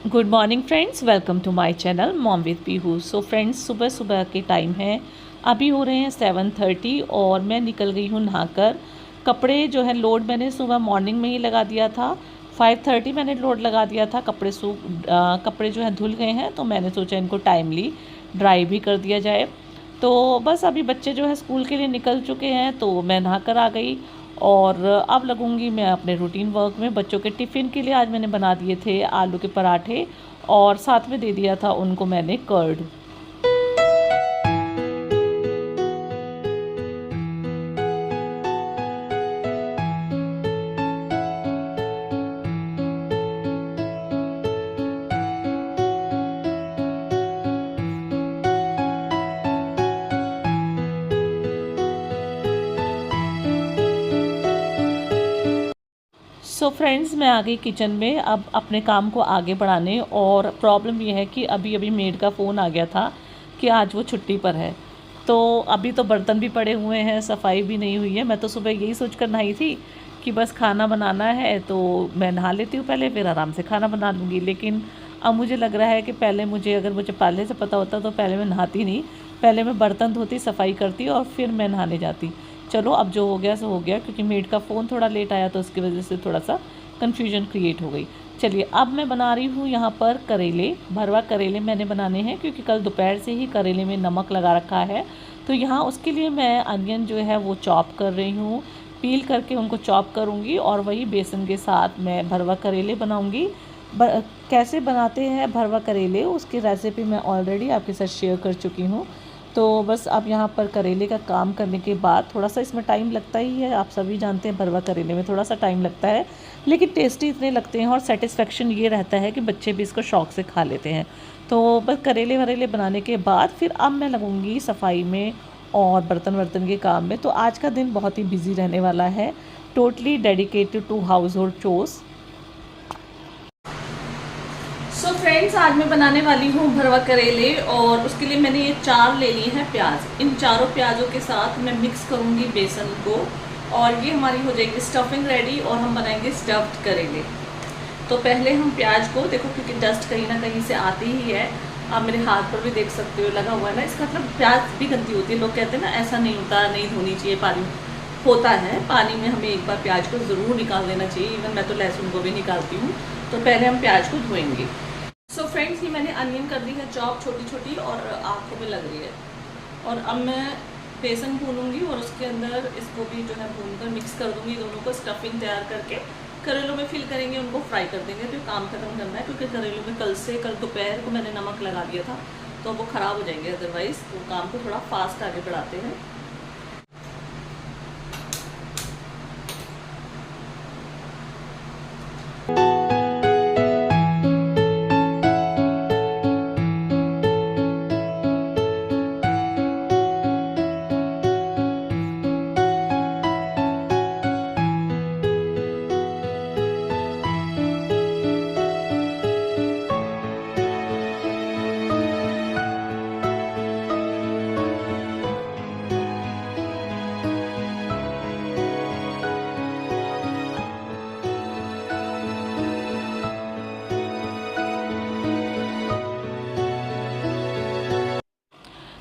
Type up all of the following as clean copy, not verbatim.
Good morning friends, welcome to my channel mom with Pihu. So friends, सुबह सुबह के time है, अभी हो रहे हैं 7:30 और मैं निकल गई हूँ नहाकर। कपड़े जो है लोड मैंने सुबह मॉर्निंग में ही लगा दिया था। 5:30 मैंने लोड लगा दिया था। कपड़े जो है धुल गए हैं, तो मैंने सोचा इनको टाइमली ड्राई भी कर दिया जाए। तो बस अभी बच्चे जो है स्कूल के लिए निकल चुके हैं, तो मैं नहाकर आ गई और अब लगूंगी मैं अपने रूटीन वर्क में। बच्चों के टिफ़िन के लिए आज मैंने बना दिए थे आलू के पराठे और साथ में दे दिया था उनको मैंने कर्ड। सो फ्रेंड्स, मैं आ गई किचन में अब अपने काम को आगे बढ़ाने। और प्रॉब्लम ये है कि अभी अभी मेड का फ़ोन आ गया था कि आज वो छुट्टी पर है। तो अभी तो बर्तन भी पड़े हुए हैं, सफाई भी नहीं हुई है। मैं तो सुबह यही सोच कर नहाई थी कि बस खाना बनाना है, तो मैं नहा लेती हूँ पहले, फिर आराम से खाना बना लूँगी। लेकिन अब मुझे लग रहा है कि अगर मुझे पहले से पता होता तो पहले मैं नहाती नहीं, पहले मैं बर्तन धोती, सफाई करती और फिर मैं नहाने जाती। चलो, अब जो हो गया सो हो गया, क्योंकि मेड का फ़ोन थोड़ा लेट आया तो उसकी वजह से थोड़ा सा कन्फ्यूजन क्रिएट हो गई। चलिए, अब मैं बना रही हूँ यहाँ पर करेले। भरवा करेले मैंने बनाने हैं, क्योंकि कल दोपहर से ही करेले में नमक लगा रखा है। तो यहाँ उसके लिए मैं अनियन जो है वो चॉप कर रही हूँ, पील करके उनको चॉप करूँगी और वही बेसन के साथ मैं भरवा करेले बनाऊँगी। कैसे बनाते हैं भरवा करेले, उसकी रेसिपी मैं ऑलरेडी आपके साथ शेयर कर चुकी हूँ। तो बस अब यहाँ पर करेले का काम करने के बाद थोड़ा सा इसमें टाइम लगता ही है। आप सभी जानते हैं भरवा करेले में थोड़ा सा टाइम लगता है, लेकिन टेस्टी इतने लगते हैं और सेटिस्फेक्शन ये रहता है कि बच्चे भी इसको शौक़ से खा लेते हैं। तो बस करेले वरेले बनाने के बाद फिर अब मैं लगूँगी सफाई में और बर्तन वर्तन के काम में। तो आज का दिन बहुत ही बिजी रहने वाला है, totally dedicated to household chores. So friends, आज मैं बनाने वाली हूँ भरवा करेले और उसके लिए मैंने ये 4 ले लिए हैं प्याज। इन चारों प्याज़ों के साथ मैं मिक्स करूँगी बेसन को और ये हमारी हो जाएगी स्टफिंग रेडी और हम बनाएंगे स्टफ्ड करेले। तो पहले हम प्याज को देखो, क्योंकि डस्ट कहीं ना कहीं से आती ही है, आप मेरे हाथ पर भी देख सकते हो लगा हुआ है ना। इसका मतलब प्याज भी गंदी होती है। लोग कहते हैं ना ऐसा नहीं होता, नहीं धोनी चाहिए, पानी होता है। पानी में हमें एक बार प्याज को ज़रूर निकाल देना चाहिए। इवन मैं तो लहसुन को भी निकालती हूँ। तो पहले हम प्याज को धोएंगे। सो फ्रेंड्स, ये मैंने अनियन कर दी है चॉप छोटी छोटी और आँखों में लग रही है। और अब मैं बेसन भूनूंगी और उसके अंदर इसको भी जो है भूनकर मिक्स कर दूंगी। दोनों को स्टफिंग तैयार करके करेलों में फिल करेंगे, उनको फ्राई कर देंगे। तो काम खत्म करना है, क्योंकि करेलों में कल दोपहर को मैंने नमक लगा दिया था, तो वो ख़राब हो जाएंगे अदरवाइज़। तो काम को थोड़ा फास्ट आगे बढ़ाते हैं।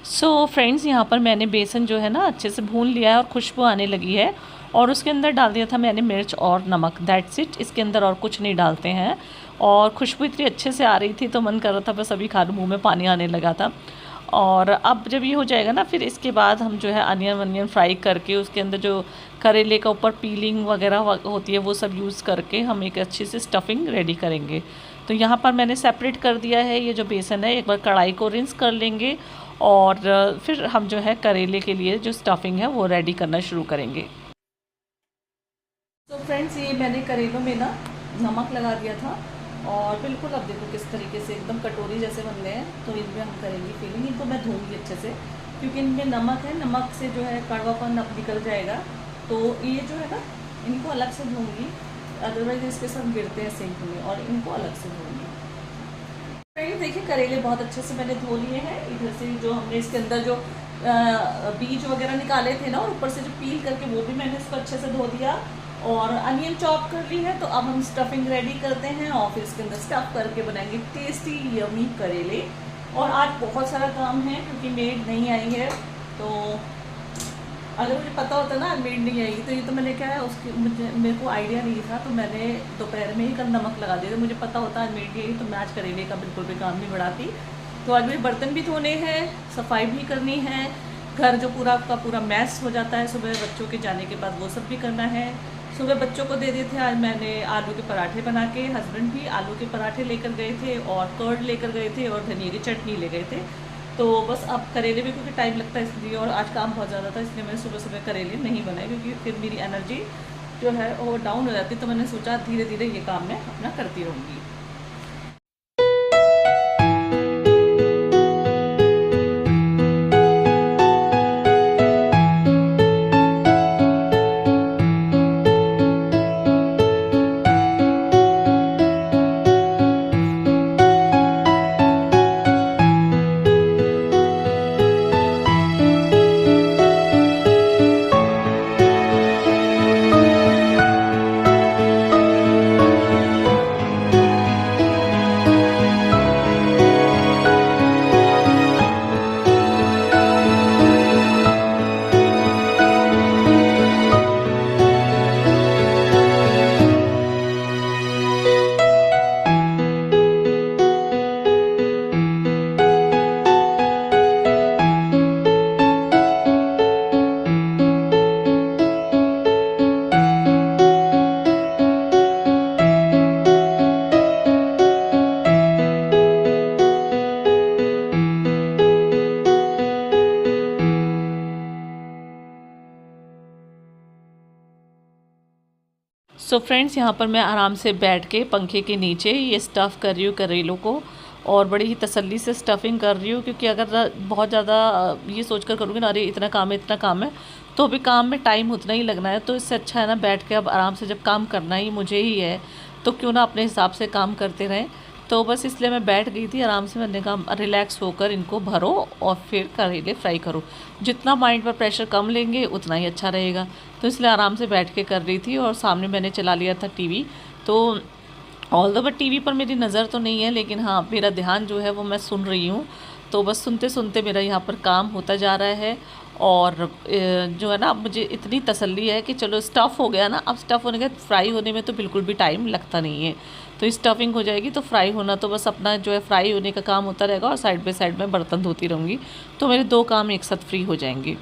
सो फ्रेंड्स, यहाँ पर मैंने बेसन जो है ना अच्छे से भून लिया है और खुशबू आने लगी है। और उसके अंदर डाल दिया था मैंने मिर्च और नमक, दैट्स इट। इसके अंदर और कुछ नहीं डालते हैं। और खुशबू इतनी अच्छे से आ रही थी तो मन कर रहा था बस अभी खा लूँ, मुँह में पानी आने लगा था। और अब जब ये हो जाएगा ना, फिर इसके बाद हम जो है अनियन वनियन फ्राई करके उसके अंदर जो करेले का ऊपर पीलिंग वगैरह होती है वो सब यूज़ करके हम एक अच्छी सी स्टफिंग रेडी करेंगे। तो यहाँ पर मैंने सेपरेट कर दिया है ये जो बेसन है। एक बार कढ़ाई को रिंस कर लेंगे और फिर हम जो है करेले के लिए जो स्टफिंग है वो रेडी करना शुरू करेंगे। तो फ्रेंड्स, ये मैंने करेलों में ना नमक लगा दिया था और बिल्कुल अब देखो किस तरीके से एकदम कटोरी जैसे बन गए हैं। तो इनमें हम करेंगे फिलिंग। इनको मैं धोऊंगी अच्छे से, क्योंकि इनमें नमक है, नमक से जो है कड़वापन अब निकल जाएगा। तो ये जो है ना, इनको अलग से धोऊंगी, अदरवाइज इसके साथ गिरते हैं सिंक में, और इनको अलग से धोऊंगी। देखिए, करेले बहुत अच्छे से मैंने धो लिए हैं। इधर से जो हमने इसके अंदर जो बीज वगैरह निकाले थे ना, और ऊपर से जो पील करके वो भी मैंने इसको अच्छे से धो दिया। और अनियन चॉप कर ली है। तो अब हम स्टफिंग रेडी करते हैं और फिर इसके अंदर स्टफ करके बनाएंगे टेस्टी यमी करेले। और आज बहुत सारा काम है क्योंकि मेड नहीं आई है। तो अगर मुझे पता होता ना मेड नहीं आएगी तो ये तो मैंने क्या है उसकी मेरे को आइडिया नहीं था, तो मैंने दोपहर में ही कल नमक लगा दिया। मुझे पता होता आज मेड नहीं आई तो मैं आज करेले का बिल्कुल भी काम नहीं बढ़ाती। तो आज मेरे बर्तन भी धोने हैं, सफाई भी करनी है, घर जो पूरा का पूरा मैस हो जाता है सुबह बच्चों के जाने के बाद वो सब भी करना है। सुबह बच्चों को दे दिए थे आज मैंने आलू के पराठे बना के, हस्बैंड भी आलू के पराठे लेकर गए थे और कर्ड लेकर गए थे और धनिया की चटनी ले गए थे। तो बस अब करेले भी क्योंकि टाइम लगता है इसलिए, और आज काम बहुत ज़्यादा था इसलिए मैंने सुबह सुबह करेले नहीं बनाए क्योंकि फिर मेरी एनर्जी जो है वो डाउन हो जाती। तो मैंने सोचा धीरे धीरे ये काम मैं अपना करती रहूँगी। सो फ्रेंड्स, यहाँ पर मैं आराम से बैठ के पंखे के नीचे ये स्टफ़ कर रही हूँ करेलों को, और बड़ी ही तसल्ली से स्टफिंग कर रही हूँ क्योंकि अगर बहुत ज़्यादा ये सोच कर करूँगी ना अरे इतना काम है तो भी काम में टाइम उतना ही लगना है। तो इससे अच्छा है ना बैठ के अब आराम से, जब काम करना ही मुझे ही है तो क्यों ना अपने हिसाब से काम करते रहें। तो बस इसलिए मैं बैठ गई थी आराम से, मैंने कहा रिलैक्स होकर इनको भरो और फिर करेले फ्राई करो। जितना माइंड पर प्रेशर कम लेंगे उतना ही अच्छा रहेगा। तो इसलिए आराम से बैठ के कर रही थी और सामने मैंने चला लिया था टीवी। तो ऑल द बट टीवी पर मेरी नज़र तो नहीं है, लेकिन हाँ मेरा ध्यान जो है वो मैं सुन रही हूँ। तो बस सुनते सुनते मेरा यहाँ पर काम होता जा रहा है। और जो है ना अब मुझे इतनी तसल्ली है कि चलो स्टफ़ हो गया ना, अब स्टफ़ होने के बाद फ्राई होने में तो बिल्कुल भी टाइम लगता नहीं है। तो स्टफिंग हो जाएगी तो फ्राई होना तो बस अपना जो है फ्राई होने का काम होता रहेगा और साइड बाय साइड में बर्तन धोती रहूँगी। तो मेरे दो काम एक साथ फ्री हो जाएंगे।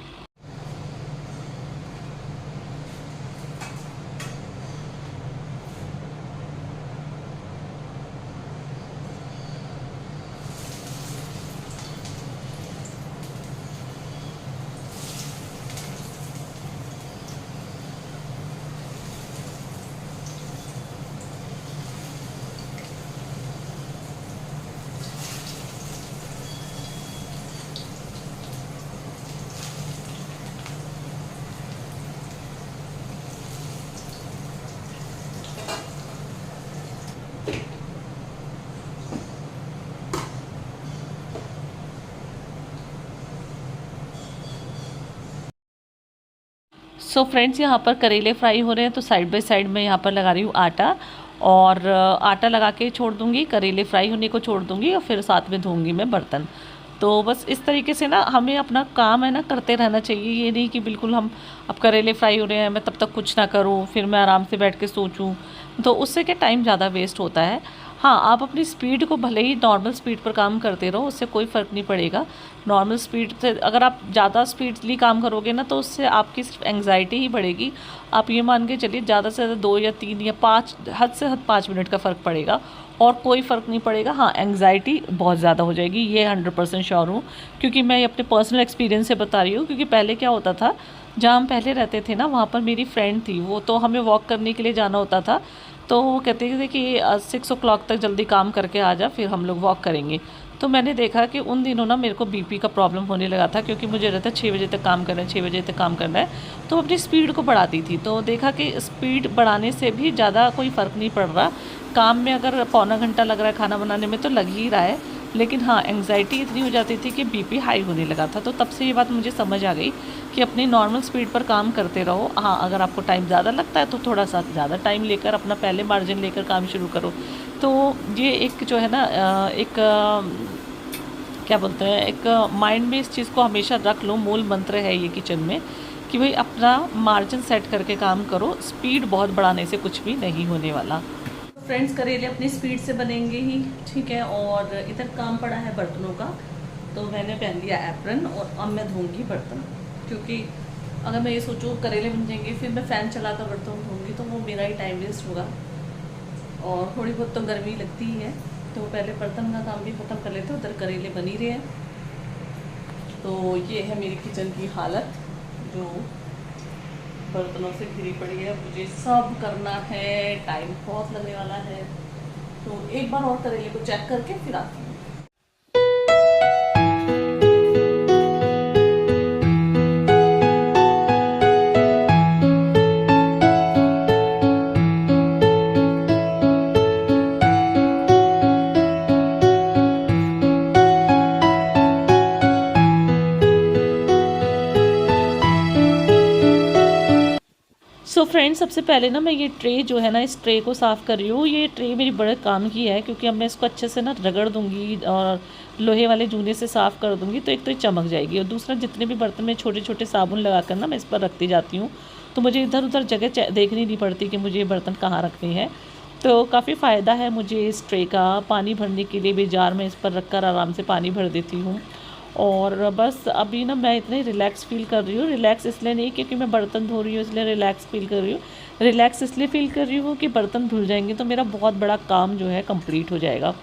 सो फ्रेंड्स, यहाँ पर करेले फ्राई हो रहे हैं तो साइड बाय साइड में यहाँ पर लगा रही हूँ आटा, और आटा लगा के छोड़ दूँगी, करेले फ्राई होने को छोड़ दूँगी और फिर साथ में धोऊँगी मैं बर्तन। तो बस इस तरीके से ना हमें अपना काम है ना करते रहना चाहिए। ये नहीं कि बिल्कुल हम अब करेले फ्राई हो रहे हैं मैं तब तक कुछ ना करूँ फिर मैं आराम से बैठ के सोचूँ, तो उससे क्या टाइम ज़्यादा वेस्ट होता है। हाँ, आप अपनी स्पीड को भले ही नॉर्मल स्पीड पर काम करते रहो, उससे कोई फ़र्क नहीं पड़ेगा। नॉर्मल स्पीड से अगर आप ज़्यादा स्पीडली काम करोगे ना तो उससे आपकी सिर्फ एंग्जाइटी ही बढ़ेगी। आप ये मान के चलिए ज़्यादा से ज़्यादा 2 या 3 या 5, हद से हद 5 मिनट का फ़र्क पड़ेगा और कोई फ़र्क नहीं पड़ेगा। हाँ, एंग्जाइटी बहुत ज़्यादा हो जाएगी, ये 100% श्योर हूँ, क्योंकि मैं अपने पर्सनल एक्सपीरियंस से बता रही हूँ। क्योंकि पहले क्या होता था, जहाँ हम पहले रहते थे ना वहाँ पर मेरी फ्रेंड थी, वो तो हमें वॉक करने के लिए जाना होता था। तो वो कहते थे कि 6 o'clock तक जल्दी काम करके आ जा फिर हम लोग वॉक करेंगे। तो मैंने देखा कि उन दिनों ना मेरे को बीपी का प्रॉब्लम होने लगा था, क्योंकि मुझे रहता 6 बजे तक काम करना है, 6 बजे तक काम करना है। तो अपनी स्पीड को बढ़ाती थी, तो देखा कि स्पीड बढ़ाने से भी ज़्यादा कोई फ़र्क नहीं पड़ रहा। काम में अगर पौना घंटा लग रहा है खाना बनाने में तो लग ही रहा है, लेकिन हाँ, एंग्जाइटी इतनी हो जाती थी कि बीपी हाई होने लगा था। तो तब से ये बात मुझे समझ आ गई कि अपनी नॉर्मल स्पीड पर काम करते रहो। हाँ, अगर आपको टाइम ज़्यादा लगता है तो थोड़ा सा ज़्यादा टाइम लेकर अपना पहले मार्जिन लेकर काम शुरू करो। तो ये एक जो है ना क्या बोलते हैं, एक माइंड में इस चीज़ को हमेशा रख लो। मूल मंत्र है ये किचन में कि भाई अपना मार्जिन सेट करके काम करो, स्पीड बहुत बढ़ाने से कुछ भी नहीं होने वाला। फ्रेंड्स, करेले अपनी स्पीड से बनेंगे ही, ठीक है। और इधर काम पड़ा है बर्तनों का, तो मैंने पहन लिया एप्रन और अब मैं धोऊंगी बर्तन, क्योंकि अगर मैं ये सोचूँ करेले बन जाएंगे फिर मैं फ़ैन चलाकर बर्तन धोऊंगी तो वो मेरा ही टाइम वेस्ट होगा और थोड़ी बहुत तो गर्मी लगती ही है। तो पहले बर्तन का काम भी ख़त्म कर लेते, उधर करेले बन ही रहे हैं। तो ये है मेरी किचन की हालत जो बर्तनों से घिरी पड़ी है। मुझे सब करना है, टाइम बहुत लगने वाला है। तो एक बार और करेले को चेक करके फिर आती हूँ। सो फ्रेंड्स, सबसे पहले ना मैं ये ट्रे जो है ना, इस ट्रे को साफ़ कर रही हूँ। ये ट्रे मेरी बड़े काम की है, क्योंकि अब मैं इसको अच्छे से ना रगड़ दूँगी और लोहे वाले जूने से साफ़ कर दूँगी तो एक तो ये चमक जाएगी, और दूसरा जितने भी बर्तन में छोटे छोटे साबुन लगा कर ना मैं इस पर रखती जाती हूँ, तो मुझे इधर उधर जगह देखनी नहीं पड़ती कि मुझे ये बर्तन कहाँ रखने हैं। तो काफ़ी फ़ायदा है मुझे इस ट्रे का। पानी भरने के लिए भी जार में इस पर रख कर आराम से पानी भर देती हूँ। और बस अभी ना मैं इतनी रिलैक्स फ़ील कर रही हूँ। रिलैक्स इसलिए नहीं क्योंकि मैं बर्तन धो रही हूँ इसलिए रिलैक्स फ़ील कर रही हूँ। रिलैक्स इसलिए फ़ील कर रही हूँ कि बर्तन धुल जाएंगे तो मेरा बहुत बड़ा काम जो है कंप्लीट हो जाएगा।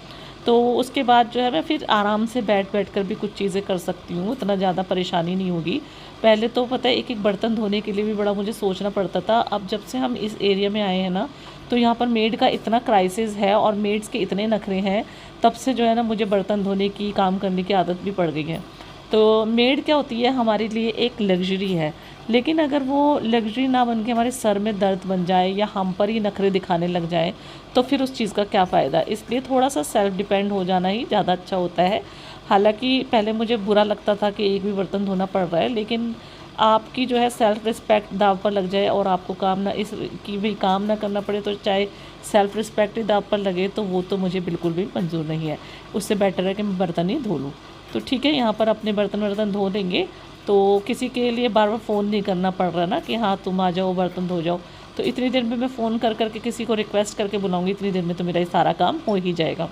तो उसके बाद जो है मैं फिर आराम से बैठ कर भी कुछ चीज़ें कर सकती हूँ, इतना ज़्यादा परेशानी नहीं होगी। पहले तो पता है एक एक बर्तन धोने के लिए भी बड़ा मुझे सोचना पड़ता था। अब जब से हम इस एरिया में आए हैं ना, तो यहाँ पर मेड का इतना क्राइसिस है और मेड्स के इतने नखरे हैं, तब से जो है ना मुझे बर्तन धोने की, काम करने की आदत भी पड़ गई है। तो मेड क्या होती है हमारे लिए एक लग्जरी है, लेकिन अगर वो लग्जरी ना बन के हमारे सर में दर्द बन जाए या हम पर ही नखरे दिखाने लग जाए तो फिर उस चीज़ का क्या फ़ायदा। इसलिए थोड़ा सा सेल्फ डिपेंड हो जाना ही ज़्यादा अच्छा होता है। हालांकि पहले मुझे बुरा लगता था कि एक भी बर्तन धोना पड़ रहा है, लेकिन आपकी जो है सेल्फ रिस्पेक्ट दाव पर लग जाए और आपको काम ना इस कि भाई काम ना करना पड़े, तो चाहे सेल्फ रिस्पेक्ट ही दाव पर लगे, तो वो तो मुझे बिल्कुल भी मंजूर नहीं है। उससे बेटर है कि मैं बर्तन ही धो लूँ। तो ठीक है, यहाँ पर अपने बर्तन धो लेंगे, तो किसी के लिए बार बार फ़ोन नहीं करना पड़ रहा ना कि हाँ तुम आ जाओ बर्तन धो जाओ। तो इतनी देर में मैं फ़ोन कर करके किसी को रिक्वेस्ट करके बुलाऊंगी, इतनी देर में तो मेरा ये सारा काम हो ही जाएगा।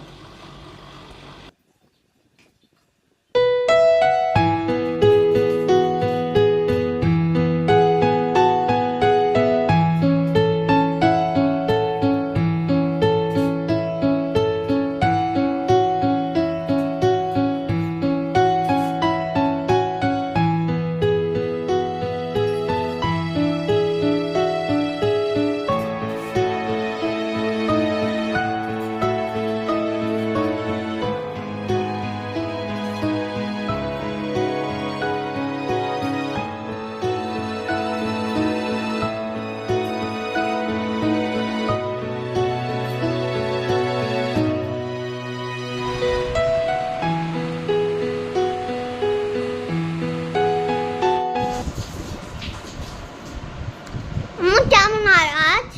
क्या बना रहे हो आज?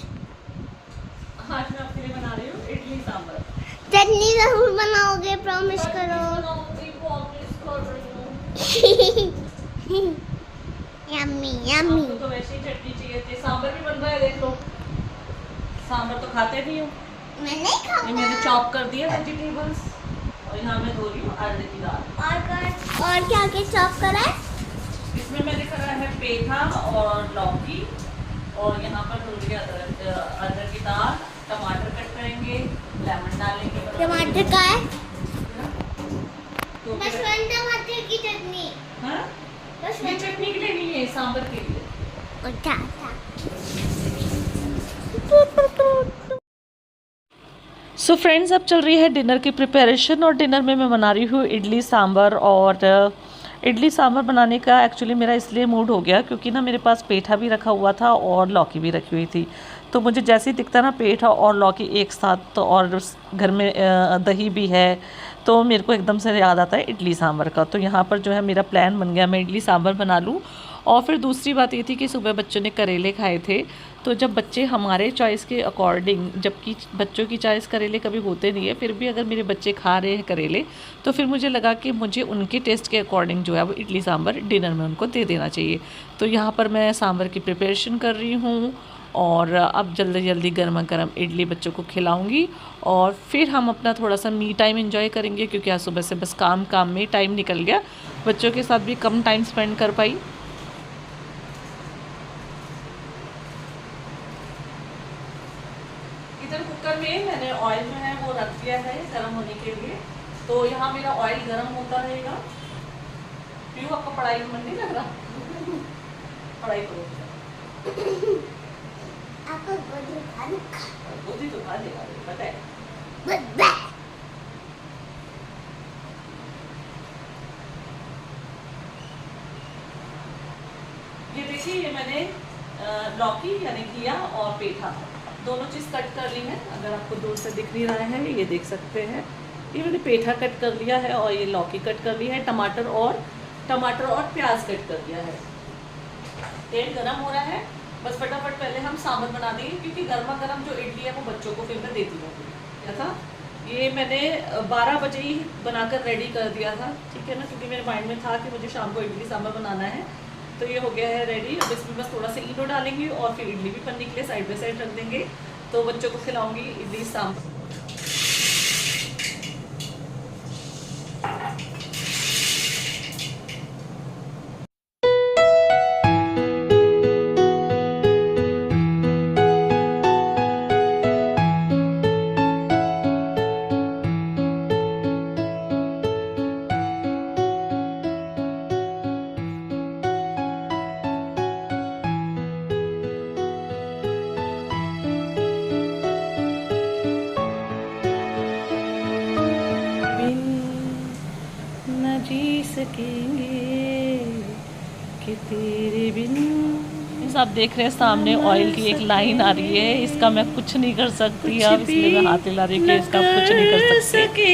आज मैं आपके लिए बना रही हूँ इडली सांभर। चटनी जरूर बनाओगे, प्रॉमिस करो। Yummy yummy. आपको तो वैसे ही चटनी चाहिए थी, सांभर भी बन रहा है, देख लो। सांभर तो खाते नहीं हो। मैं नहीं खाऊंगा। ये मैंने चॉप कर दिया वेजिटेबल्स और यहाँ मैं धो रही हूँ अरहर की दाल। और क्या क्या चॉप करा है? इसमें मैंने करा है पेठा और लौकी, और यहाँ पर धुल गया अदरक की दाल। टमाटर कट करेंगे, लेमन डालेंगे। टमाटर का है? तो बस टमाटर की चटनी। हाँ, बस ये चटनी के लिए नहीं है, सांभर के लिए। अच्छा। सो फ्रेंड्स, अब चल रही है डिनर की प्रिपरेशन, और डिनर में मैं बना रही हूँ इडली सांभर। और इडली सांभर बनाने का एक्चुअली मेरा इसलिए मूड हो गया क्योंकि ना मेरे पास पेठा भी रखा हुआ था और लौकी भी रखी हुई थी। तो तो मुझे जैसे ही दिखता ना पेठा और लौकी एक साथ, तो और घर में दही भी है, तो मेरे को एकदम से याद आता है इडली सांभर का। तो यहाँ पर जो है मेरा प्लान बन गया, मैं इडली सांभर बना लूँ। और फिर दूसरी बात ये थी कि सुबह बच्चों ने करेले खाए थे, तो जब बच्चे हमारे चॉइस के अकॉर्डिंग, जबकि बच्चों की चॉइस करेले कभी होते नहीं है, फिर भी अगर मेरे बच्चे खा रहे हैं करेले, तो फिर मुझे लगा कि मुझे उनके टेस्ट के अकॉर्डिंग जो है वो इडली सांभर डिनर में उनको दे देना चाहिए। तो यहाँ पर मैं सांभर की प्रिपरेशन कर रही हूँ, और अब जल्दी जल्दी गर्मा गर्म इडली बच्चों को खिलाऊंगी, और फिर हम अपना थोड़ा सा मी टाइम एंजॉय करेंगे, क्योंकि आज सुबह से बस काम काम में टाइम निकल गया, बच्चों के साथ भी कम टाइम स्पेंड कर पाई। इधर कुकर में मैंने ऑयल जो है वो रख दिया है गर्म होने के लिए, तो यहाँ मेरा ऑयल गर्म होता रहेगा। क्यों, आपको पढ़ाई में मन नहीं लग रहा? पढ़ाई करो। आपको गोदी खाने का गोदी तो खा देगा, पता है। बब्बा। ये देखिए, ये मैंने लौकी यानी घिया और पेठा दोनों चीज़ कट कर ली है। अगर आपको दूर से दिख नहीं रहा है, ये देख सकते हैं, ये मैंने पेठा कट कर लिया है और ये लौकी कट कर लिया है, टमाटर और प्याज कट कर दिया है। तेल गरम हो रहा है, बस फटाफट पहले हम सांभर बना देंगे, क्योंकि गर्मा गर्म जो इडली है वो बच्चों को फिर मैं देती हूँ। क्या था, ये मैंने 12 बजे ही बनाकर रेडी कर दिया था, ठीक है ना, क्योंकि मेरे माइंड में था कि मुझे शाम को इडली सांभर बनाना है। तो ये हो गया है रेडी। अब इसमें बस थोड़ा सा इनो डालेंगे और फिर इडली भी बनने के लिए साइड बाई साइड रख देंगे, तो बच्चों को खिलाऊंगी इडली सांभर। जी सकेंगे कि तेरे बिन। आप देख रहे हैं सामने ऑयल की एक लाइन आ रही है, इसका मैं कुछ नहीं कर सकती अब, इसलिए मैं हाथ हिला रही हूँ कि इसका कुछ नहीं कर सकते।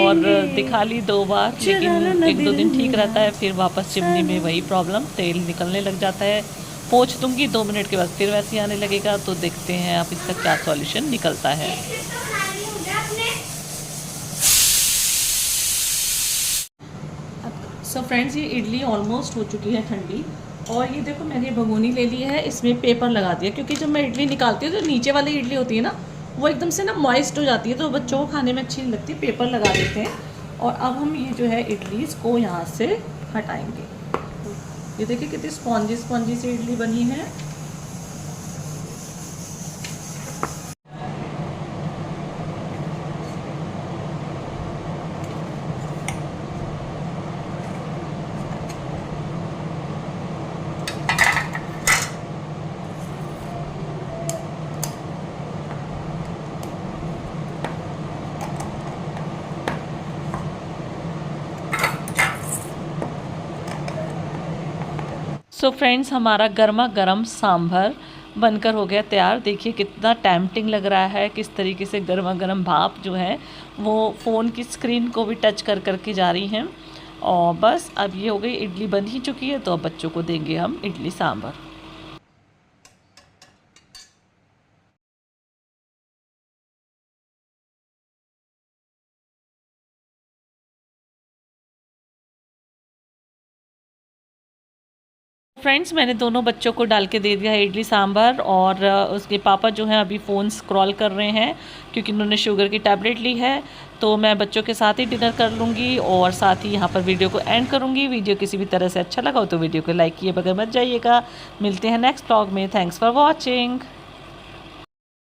और दिखा ली 2 बार, लेकिन 1-2 दिन ठीक रहता है, फिर वापस चिमनी में वही प्रॉब्लम, तेल निकलने लग जाता है। पोंछ दूंगी 2 मिनट के बाद फिर वैसे आने लगेगा, तो देखते हैं अब इसका क्या सॉल्यूशन निकलता है। सो फ्रेंड्स, ये इडली ऑलमोस्ट हो चुकी है ठंडी, और ये देखो मैंने भगोनी ले ली है, इसमें पेपर लगा दिया, क्योंकि जब मैं इडली निकालती हूँ तो नीचे वाली इडली होती है ना, वो एकदम से ना मॉइस्ट हो जाती है, तो बच्चों को खाने में अच्छी नहीं लगती, पेपर लगा देते हैं। और अब हम ये जो है इडली को यहाँ से हटाएंगे। ये देखिए कितनी स्पॉन्जी स्पॉन्जी सी इडली बनी है। सो फ्रेंड्स, हमारा गर्मा गर्म सांभर बनकर हो गया तैयार। देखिए कितना टेम्पटिंग लग रहा है, किस तरीके से गर्मा गर्म भाप जो है वो फ़ोन की स्क्रीन को भी टच कर करके जा रही हैं। और बस अब ये हो गई, इडली बन ही चुकी है, तो अब बच्चों को देंगे हम इडली सांभर। फ्रेंड्स, मैंने दोनों बच्चों को डाल के दे दिया है इडली सांभर, और उसके पापा जो हैं अभी फ़ोन स्क्रॉल कर रहे हैं, क्योंकि उन्होंने शुगर की टैबलेट ली है। तो मैं बच्चों के साथ ही डिनर कर लूँगी, और साथ ही यहाँ पर वीडियो को एंड करूँगी। वीडियो किसी भी तरह से अच्छा लगा हो तो वीडियो को लाइक किए बगैर मत जाइएगा। मिलते हैं नेक्स्ट व्लॉग में। Thanks for watching.